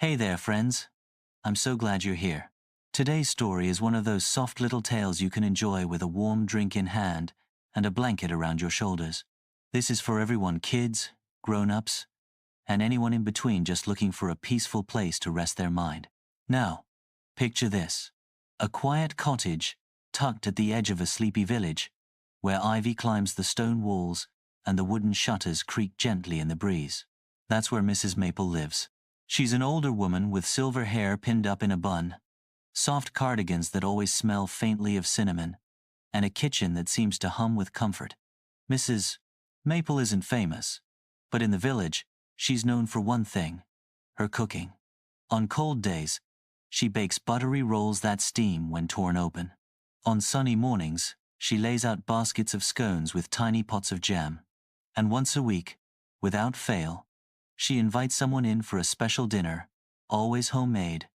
Hey there, friends. I'm so glad you're here. Today's story is one of those soft little tales you can enjoy with a warm drink in hand and a blanket around your shoulders. This is for everyone, kids, grown-ups, and anyone in between just looking for a peaceful place to rest their mind. Now, picture this. A quiet cottage tucked at the edge of a sleepy village, where ivy climbs the stone walls and the wooden shutters creak gently in the breeze. That's where Mrs. Maple lives. She's an older woman with silver hair pinned up in a bun, soft cardigans that always smell faintly of cinnamon, and a kitchen that seems to hum with comfort. Mrs. Maple isn't famous, but in the village, she's known for one thing: her cooking. On cold days, she bakes buttery rolls that steam when torn open. On sunny mornings, she lays out baskets of scones with tiny pots of jam. And once a week, without fail, she invites someone in for a special dinner, always homemade,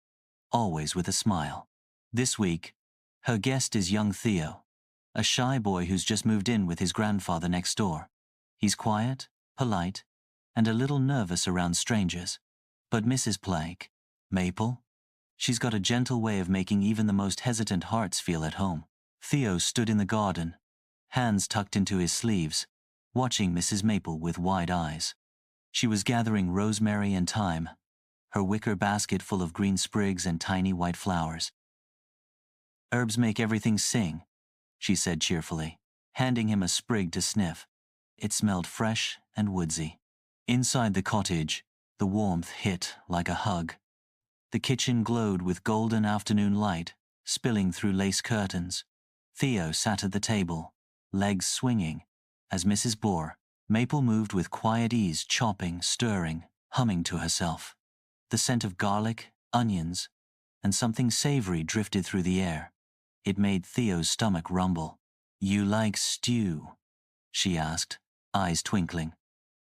always with a smile. This week, her guest is young Theo, a shy boy who's just moved in with his grandfather next door. He's quiet, polite, and a little nervous around strangers. But Mrs. Maple, she's got a gentle way of making even the most hesitant hearts feel at home. Theo stood in the garden, hands tucked into his sleeves, watching Mrs. Maple with wide eyes. She was gathering rosemary and thyme, her wicker basket full of green sprigs and tiny white flowers. "Herbs make everything sing," she said cheerfully, handing him a sprig to sniff. It smelled fresh and woodsy. Inside the cottage, the warmth hit like a hug. The kitchen glowed with golden afternoon light, spilling through lace curtains. Theo sat at the table, legs swinging, as Mrs. Maple moved with quiet ease, chopping, stirring, humming to herself. The scent of garlic, onions, and something savory drifted through the air. It made Theo's stomach rumble. "You like stew?" she asked, eyes twinkling.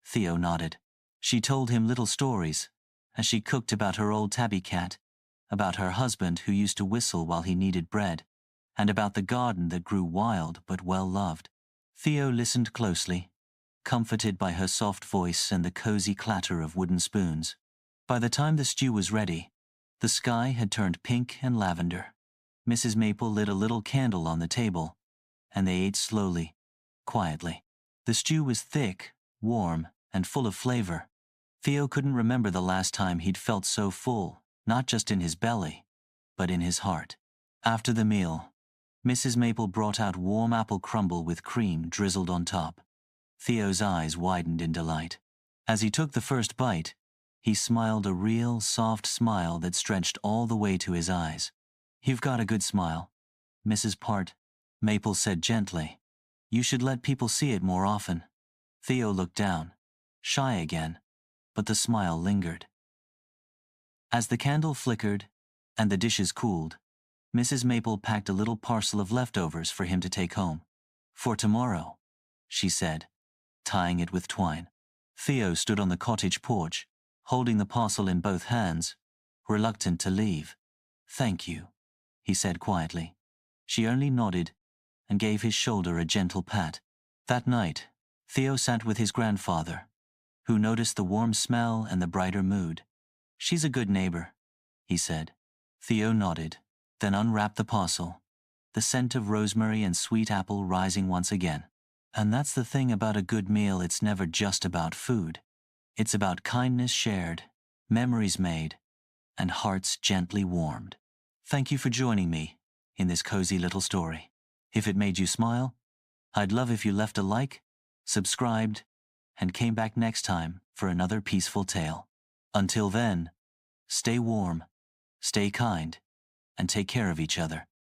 Theo nodded. She told him little stories, as she cooked, about her old tabby cat, about her husband who used to whistle while he kneaded bread, and about the garden that grew wild but well loved. Theo listened closely, comforted by her soft voice and the cozy clatter of wooden spoons. By the time the stew was ready, the sky had turned pink and lavender. Mrs. Maple lit a little candle on the table, and they ate slowly, quietly. The stew was thick, warm, and full of flavor. Theo couldn't remember the last time he'd felt so full, not just in his belly, but in his heart. After the meal, Mrs. Maple brought out warm apple crumble with cream drizzled on top. Theo's eyes widened in delight. As he took the first bite, he smiled a real, soft smile that stretched all the way to his eyes. "You've got a good smile," Mrs. Maple said gently. "You should let people see it more often." Theo looked down, shy again, but the smile lingered. As the candle flickered and the dishes cooled, Mrs. Maple packed a little parcel of leftovers for him to take home. "For tomorrow," she said, tying it with twine. Theo stood on the cottage porch, holding the parcel in both hands, reluctant to leave. "Thank you," he said quietly. She only nodded and gave his shoulder a gentle pat. That night, Theo sat with his grandfather, who noticed the warm smell and the brighter mood. "She's a good neighbor," he said. Theo nodded, then unwrapped the parcel, the scent of rosemary and sweet apple rising once again. And that's the thing about a good meal: it's never just about food. It's about kindness shared, memories made, and hearts gently warmed. Thank you for joining me in this cozy little story. If it made you smile, I'd love if you left a like, subscribed, and came back next time for another peaceful tale. Until then, stay warm, stay kind, and take care of each other.